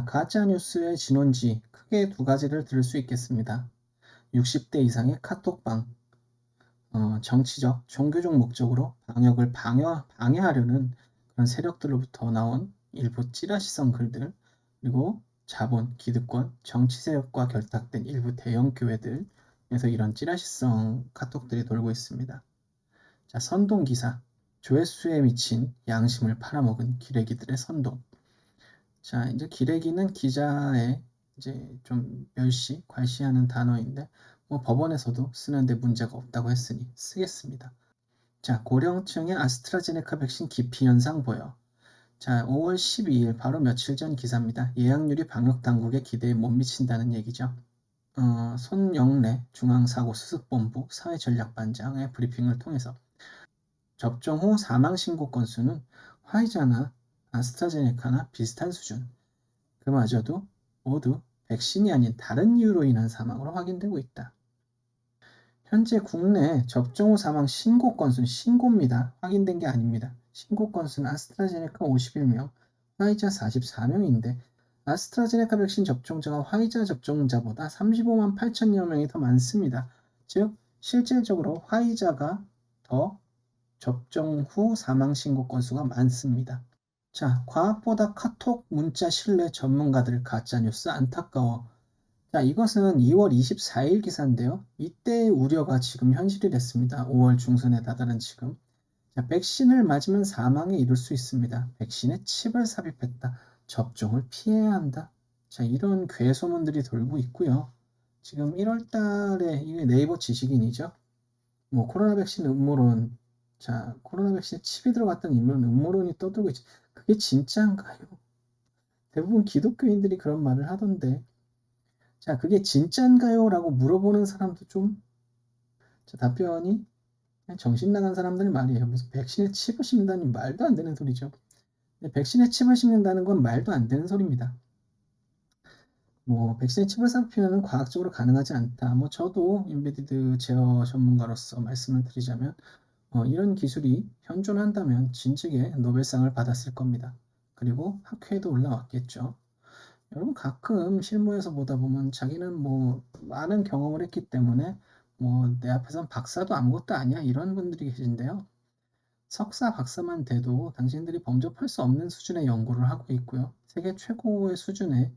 자, 가짜뉴스의 진원지 크게 두 가지를 들을 수 있겠습니다. 60대 이상의 카톡방, 정치적, 종교적 목적으로 방역을 방해하려는 그런 세력들로부터 나온 일부 찌라시성 글들, 그리고 자본, 기득권, 정치 세력과 결탁된 일부 대형 교회들에서 이런 찌라시성 카톡들이 돌고 있습니다. 자, 선동 기사, 조회수에 미친 양심을 팔아먹은 기레기들의 선동. 자, 이제 기레기는 기자의 이제 좀 멸시, 괄시하는 단어인데 뭐 법원에서도 쓰는데 문제가 없다고 했으니 쓰겠습니다. 자, 고령층의 아스트라제네카 백신 기피 현상 보여. 자, 5월 12일 바로 며칠 전 기사입니다. 예약률이 방역당국의 기대에 못 미친다는 얘기죠. 손영래 중앙사고수습본부 사회전략반장의 브리핑을 통해서 접종 후 사망 신고 건수는 화이자나 아스트라제네카나 비슷한 수준. 그마저도 모두 백신이 아닌 다른 이유로 인한 사망으로 확인되고 있다. 현재 국내 접종 후 사망 신고 건수는 신고입니다. 확인된 게 아닙니다. 신고 건수는 아스트라제네카 51명, 화이자 44명인데 아스트라제네카 백신 접종자가 화이자 접종자보다 35만 8천여 명이 더 많습니다. 즉 실질적으로 화이자가 더 접종 후 사망 신고 건수가 많습니다. 자, 과학보다 카톡 문자 신뢰 전문가들 가짜뉴스 안타까워. 자, 이것은 2월 24일 기사인데요. 이때의 우려가 지금 현실이 됐습니다. 5월 중순에 다다른 지금. 자, 백신을 맞으면 사망에 이를 수 있습니다. 백신에 칩을 삽입했다. 접종을 피해야 한다. 자, 이런 괴소문들이 돌고 있고요. 지금 1월 달에 이게 네이버 지식인이죠. 뭐 코로나 백신 음모론. 자, 코로나 백신에 칩이 들어갔다는 음모론이 떠들고 있죠. 그게 진짜인가요? 대부분 기독교인들이 그런 말을 하던데. 자, 그게 진짜인가요? 라고 물어보는 사람도 좀, 자, 답변이 그냥 정신 나간 사람들 말이에요. 무슨 백신에 칩을 심는다니 말도 안 되는 소리죠. 백신에 칩을 심는다는 건 말도 안 되는 소리입니다. 뭐 백신에 칩을 삽입하는 과학적으로 가능하지 않다. 뭐 저도 인베디드 제어 전문가로서 말씀을 드리자면 이런 기술이 현존한다면 진즉에 노벨상을 받았을 겁니다. 그리고 학회에도 올라왔겠죠. 여러분 가끔 실무에서 보다 보면 자기는 뭐 많은 경험을 했기 때문에 뭐 내 앞에선 박사도 아무것도 아니야 이런 분들이 계신데요. 석사 박사만 돼도 당신들이 범접할 수 없는 수준의 연구를 하고 있고요. 세계 최고의 수준의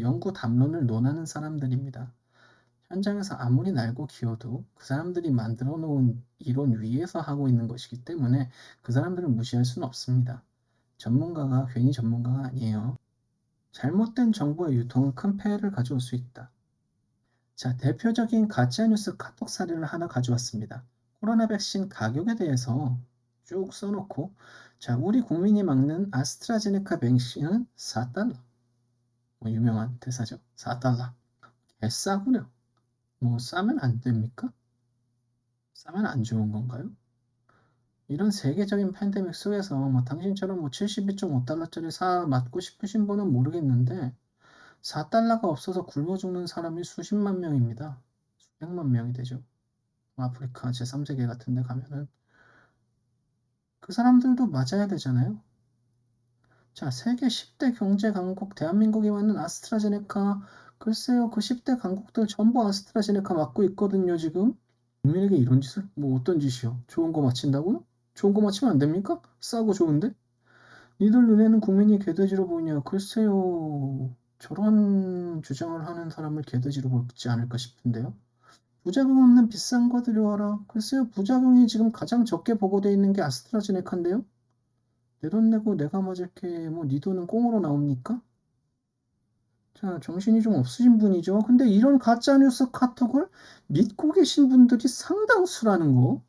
연구 담론을 논하는 사람들입니다. 현장에서 아무리 날고 기어도 그 사람들이 만들어 놓은 이론 위에서 하고 있는 것이기 때문에 그 사람들을 무시할 수는 없습니다. 전문가가 괜히 전문가가 아니에요. 잘못된 정보의 유통은 큰 폐해를 가져올 수 있다. 자, 대표적인 가짜뉴스 카톡 사례를 하나 가져왔습니다. 코로나 백신 가격에 대해서 쭉 써놓고, 자, 우리 국민이 막는 아스트라제네카 백신은 4달러. 뭐 유명한 대사죠. 4달러. 개싸구려. 뭐 싸면 안 됩니까? 싸면 안 좋은 건가요? 이런 세계적인 팬데믹 속에서 뭐 당신처럼 뭐 72.5달러짜리 사 맞고 싶으신 분은 모르겠는데 4달러가 없어서 굶어 죽는 사람이 수십만 명입니다. 수백만 명이 되죠. 아프리카 제3세계 같은 데 가면은 그 사람들도 맞아야 되잖아요. 자, 세계 10대 경제 강국 대한민국이 맞는 아스트라제네카 글쎄요 그 10대 강국들 전부 아스트라제네카 맞고 있거든요 지금. 국민에게 이런 짓을? 뭐 어떤 짓이요? 좋은 거 맞힌다고요? 좋은 거 맞히면 안 됩니까? 싸고 좋은데? 니들 눈에는 국민이 개돼지로 보이냐? 글쎄요. 저런 주장을 하는 사람을 개돼지로 볼지 않을까 싶은데요. 부작용 없는 비싼 거 들여와라. 글쎄요. 부작용이 지금 가장 적게 보고되어 있는 게 아스트라제네카인데요. 내 돈 내고 내가 맞을게 뭐 니 돈은 꽁으로 나옵니까? 자, 정신이 좀 없으신 분이죠. 근데 이런 가짜뉴스 카톡을 믿고 계신 분들이 상당수라는 거.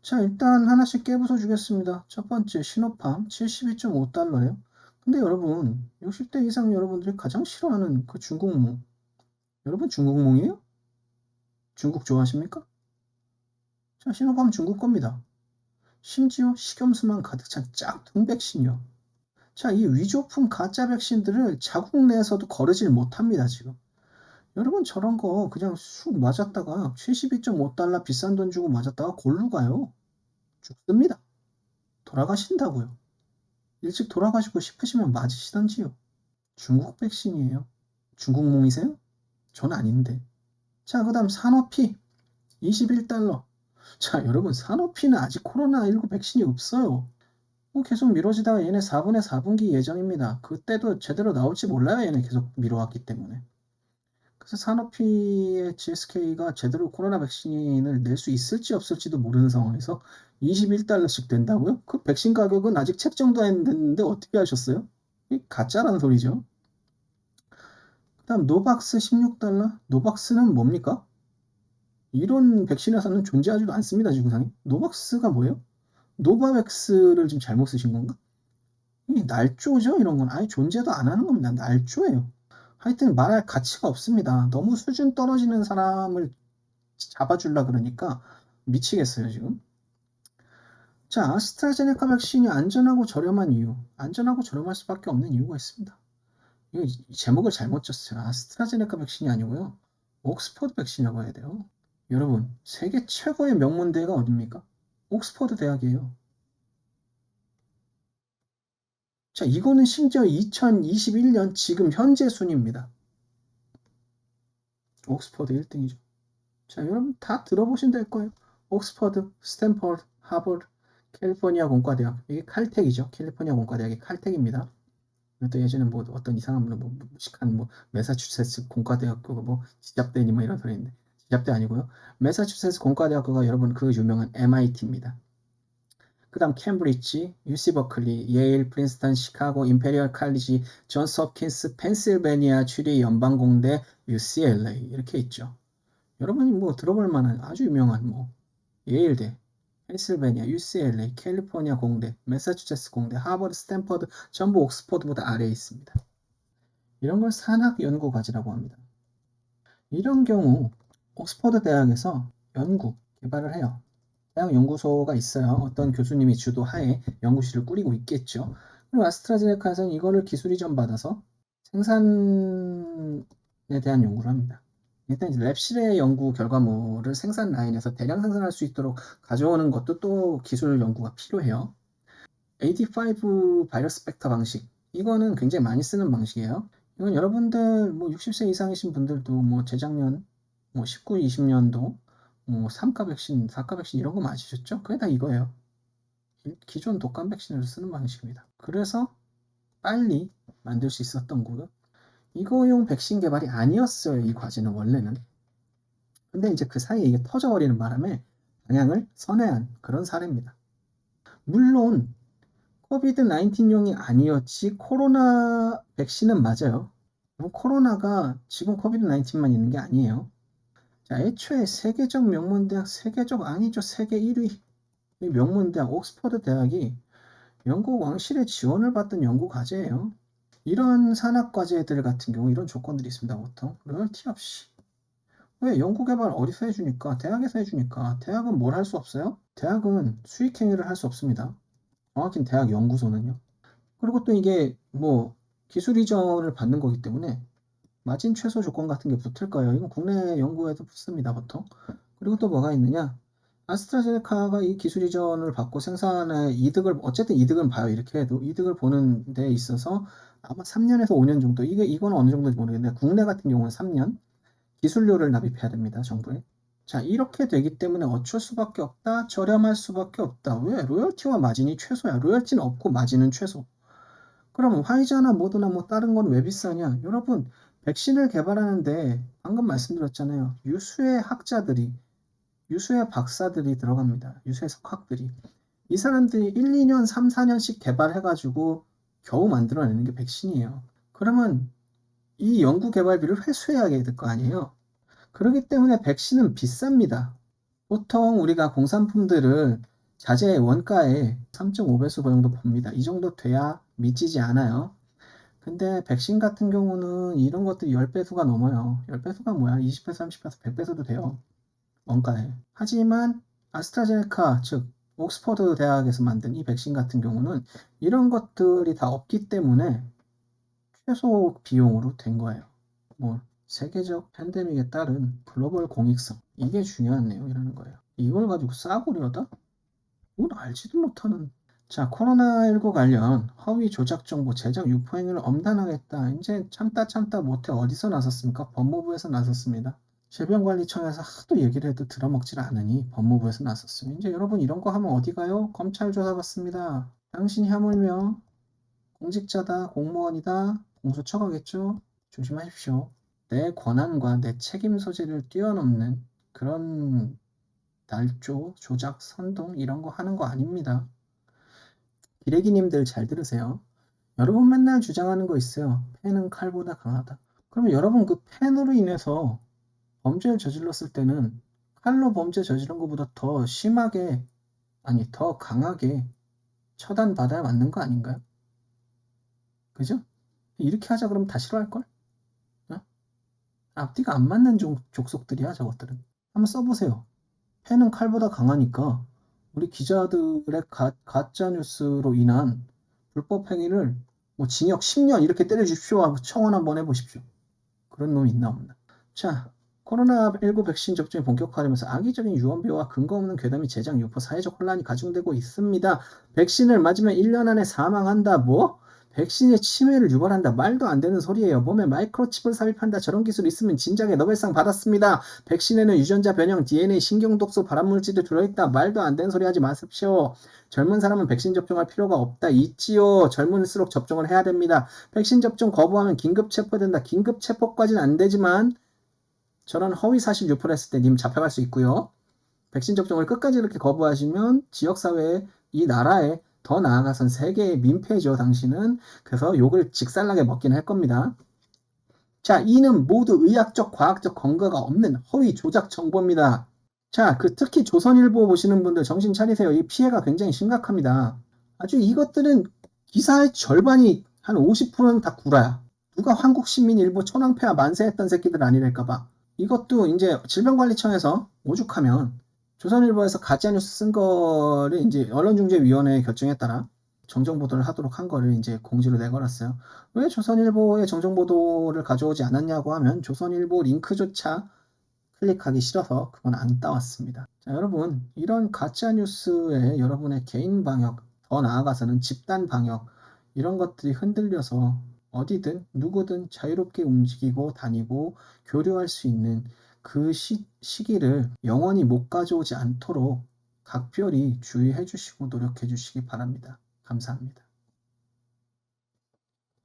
자, 일단 하나씩 깨부숴 주겠습니다. 첫 번째, 신호팜 72.5달러예요. 근데 여러분, 60대 이상 여러분들이 가장 싫어하는 그 중국몽. 여러분 중국몽이에요? 중국 좋아하십니까? 자, 신호팜 중국 겁니다. 심지어 식염수만 가득 찬 짝퉁 백신이요. 자, 이 위조품 가짜 백신들을 자국 내에서도 거르질 못합니다, 지금. 여러분 저런 거 그냥 쑥 맞았다가 72.5달러 비싼 돈 주고 맞았다가 골루 가요. 죽습니다. 돌아가신다고요. 일찍 돌아가시고 싶으시면 맞으시던지요. 중국 백신이에요. 중국몽이세요? 전 아닌데. 자, 그 다음 산업피 21달러. 자, 여러분, 산업피는 아직 코로나19 백신이 없어요. 계속 미뤄지다가 얘네 4분의 4분기 예정입니다. 그때도 제대로 나올지 몰라요. 얘네 계속 미뤄왔기 때문에. 그래서 산업피의 GSK가 제대로 코로나 백신을 낼 수 있을지 없을지도 모르는 상황에서 21달러씩 된다고요? 그 백신 가격은 아직 책정도 안 됐는데 어떻게 하셨어요? 이 가짜라는 소리죠. 그 다음 노박스 16달러? 노박스는 뭡니까? 이런 백신 회사는 존재하지도 않습니다. 지구상에. 노박스가 뭐예요? 노바백스를 좀 잘못 쓰신 건가? 이 날조죠? 이런 건 아예 존재도 안 하는 겁니다. 날조예요. 하여튼 말할 가치가 없습니다. 너무 수준 떨어지는 사람을 잡아주려 그러니까 미치겠어요, 지금. 자, 아스트라제네카 백신이 안전하고 저렴한 이유. 안전하고 저렴할 수밖에 없는 이유가 있습니다. 이거 제목을 잘못 줬어요. 아스트라제네카 백신이 아니고요. 옥스퍼드 백신이라고 해야 돼요. 여러분, 세계 최고의 명문대가 어딥니까? 옥스퍼드 대학이에요. 자, 이거는 심지어 2021년 지금 현재 순입니다. 옥스퍼드 1등이죠. 자, 여러분 다 들어보시면 될 거예요. 옥스퍼드, 스탠퍼드, 하버드, 캘리포니아 공과대학. 이게 칼텍이죠. 캘리포니아 공과대학이 칼텍입니다. 또 예전에 뭐 어떤 이상한 뭐 무식한 뭐 매사추세츠 공과대학교가 뭐 지잡대니 뭐 이런 소리인데 지잡대 아니고요. 매사추세츠 공과대학교가 여러분 그 유명한 MIT입니다. 그 다음 캠브리지, UC 버클리, 예일, 프린스턴, 시카고, 임페리얼 칼리지, 존스 홉킨스, 펜실베니아 주리 연방공대, UCLA 이렇게 있죠. 여러분이 뭐 들어볼 만한 아주 유명한 뭐 예일대, 펜실베니아, UCLA, 캘리포니아 공대, 매사추세츠 공대, 하버드, 스탠퍼드 전부 옥스퍼드보다 아래에 있습니다. 이런 걸 산학연구과제라고 합니다. 이런 경우 옥스퍼드 대학에서 연구, 개발을 해요. 대학 연구소가 있어요. 어떤 교수님이 주도하에 연구실을 꾸리고 있겠죠. 그리고 아스트라제네카에서는 이거를 기술 이전 받아서 생산에 대한 연구를 합니다. 일단 랩실의 연구 결과물을 생산 라인에서 대량 생산할 수 있도록 가져오는 것도 또 기술 연구가 필요해요. AD5 바이러스 벡터 방식. 이거는 굉장히 많이 쓰는 방식이에요. 이건 여러분들 뭐 60세 이상이신 분들도 뭐 재작년 뭐 19, 20년도 뭐 3가 백신, 4가 백신 이런 거 맞으셨죠? 그게 다 이거예요. 기존 독감 백신을 쓰는 방식입니다. 그래서 빨리 만들 수 있었던 거고요. 이거용 백신 개발이 아니었어요. 이 과제는 원래는. 근데 이제 그 사이에 이게 터져버리는 바람에 방향을 선회한 그런 사례입니다. 물론 코비드 19용이 아니었지 코로나 백신은 맞아요. 코로나가 지금 코비드 19만 있는 게 아니에요. 자, 애초에 세계적 명문대학, 세계적 아니죠. 세계 1위 명문대학 옥스퍼드 대학이 영국 왕실의 지원을 받던 연구 과제예요. 이런 산학 과제들 같은 경우 이런 조건들이 있습니다. 보통 로열티 없이. 왜 연구 개발 어디서 해주니까? 대학에서 해주니까. 대학은 뭘 할 수 없어요? 대학은 수익 행위를 할 수 없습니다. 정확히 대학 연구소는요. 그리고 또 이게 뭐 기술 이전을 받는 거기 때문에 마진 최소 조건 같은 게 붙을 거예요. 이건 국내 연구에도 붙습니다, 보통. 그리고 또 뭐가 있느냐? 아스트라제네카가 이 기술 이전을 받고 생산의 이득을, 어쨌든 이득은 봐요. 이렇게 해도 이득을 보는 데 있어서 아마 3년에서 5년 정도, 이건 어느 정도인지 모르겠는데, 국내 같은 경우는 3년 기술료를 납입해야 됩니다, 정부에. 자, 이렇게 되기 때문에 어쩔 수밖에 없다, 저렴할 수밖에 없다. 왜? 로열티와 마진이 최소야. 로열티는 없고 마진은 최소. 그럼 화이자나 모더나 뭐 다른 건 왜 비싸냐? 여러분, 백신을 개발하는데 방금 말씀드렸잖아요. 유수의 학자들이, 유수의 박사들이 들어갑니다. 유수의 석학들이. 이 사람들이 1, 2년, 3, 4년씩 개발해가지고 겨우 만들어내는 게 백신이에요. 그러면 이 연구 개발비를 회수해야 될 거 아니에요. 그렇기 때문에 백신은 비쌉니다. 보통 우리가 공산품들을 자재 원가에 3.5배수 그 정도 봅니다. 이 정도 돼야 미치지 않아요. 근데 백신 같은 경우는 이런 것들이 10배수가 넘어요. 10배수가 뭐야? 20배수, 30배수, 100배수도 돼요. 원가에. 하지만 아스트라제네카, 즉 옥스퍼드 대학에서 만든 이 백신 같은 경우는 이런 것들이 다 없기 때문에 최소 비용으로 된 거예요. 뭐 세계적 팬데믹에 따른 글로벌 공익성, 이게 중요한 내용이라는 거예요. 이걸 가지고 싸구려다? 이건 알지도 못하는 자, 코로나19 관련 허위 조작 정보 제작 유포 행위를 엄단하겠다. 이제 참다 못해 어디서 나섰습니까? 법무부에서 나섰습니다. 질병관리청에서 하도 얘기를 해도 들어먹질 않으니 법무부에서 나섰어요. 이제 여러분 이런 거 하면 어디 가요? 검찰 조사 받습니다. 당신이 하물며 공직자다, 공무원이다, 공수처 가겠죠? 조심하십시오. 내 권한과 내 책임 소재를 뛰어넘는 그런 날조, 조작, 선동 이런 거 하는 거 아닙니다. 기레기님들 잘 들으세요. 여러분 맨날 주장하는 거 있어요. 펜은 칼보다 강하다. 그러면 여러분 그 펜으로 인해서 범죄를 저질렀을 때는 칼로 범죄 저지른 것보다 더 심하게, 아니 더 강하게 처단받아야 맞는 거 아닌가요? 그죠? 이렇게 하자 그러면 다 싫어할걸? 어? 앞뒤가 안 맞는 족속들이야 저것들은. 한번 써보세요. 펜은 칼보다 강하니까 우리 기자들의 가짜 뉴스로 인한 불법 행위를 뭐 징역 10년 이렇게 때려주십시오 하고 청원 한번 해보십시오. 그런 놈이 있나 없나. 자, 코로나19 백신 접종이 본격화되면서 악의적인 유언비어와 근거 없는 괴담이 제작 유포 사회적 혼란이 가중되고 있습니다. 백신을 맞으면 1년 안에 사망한다. 뭐? 백신의 치매를 유발한다. 말도 안 되는 소리예요. 몸에 마이크로칩을 삽입한다. 저런 기술 있으면 진작에 노벨상 받았습니다. 백신에는 유전자 변형, DNA, 신경독소, 발암물질이 들어있다. 말도 안 되는 소리 하지 마십시오. 젊은 사람은 백신 접종할 필요가 없다. 있지요. 젊을수록 접종을 해야 됩니다. 백신 접종 거부하면 긴급 체포된다. 긴급 체포까지는 안 되지만 저런 허위 사실 유포를 했을 때 님 잡혀갈 수 있고요. 백신 접종을 끝까지 이렇게 거부하시면 지역사회에, 이 나라에, 더 나아가선 세계의 민폐죠, 당신은. 그래서 욕을 직살나게 먹긴 할 겁니다. 자, 이는 모두 의학적, 과학적 근거가 없는 허위 조작 정보입니다. 자, 특히 조선일보 보시는 분들 정신 차리세요. 이 피해가 굉장히 심각합니다. 아주 이것들은 기사의 절반이 한 50%는 다 구라야. 누가 한국시민일보 천황폐하 만세했던 새끼들 아니랄까봐. 이것도 이제 질병관리청에서 오죽하면 조선일보에서 가짜뉴스 쓴 거를 이제 언론중재위원회 결정에 따라 정정보도를 하도록 한 거를 이제 공지로 내걸었어요. 왜 조선일보의 정정보도를 가져오지 않았냐고 하면 조선일보 링크조차 클릭하기 싫어서 그건 안 따왔습니다. 자, 여러분 이런 가짜뉴스에 여러분의 개인 방역, 더 나아가서는 집단 방역 이런 것들이 흔들려서 어디든 누구든 자유롭게 움직이고 다니고 교류할 수 있는 그 시기를 영원히 못 가져오지 않도록 각별히 주의해 주시고 노력해 주시기 바랍니다. 감사합니다.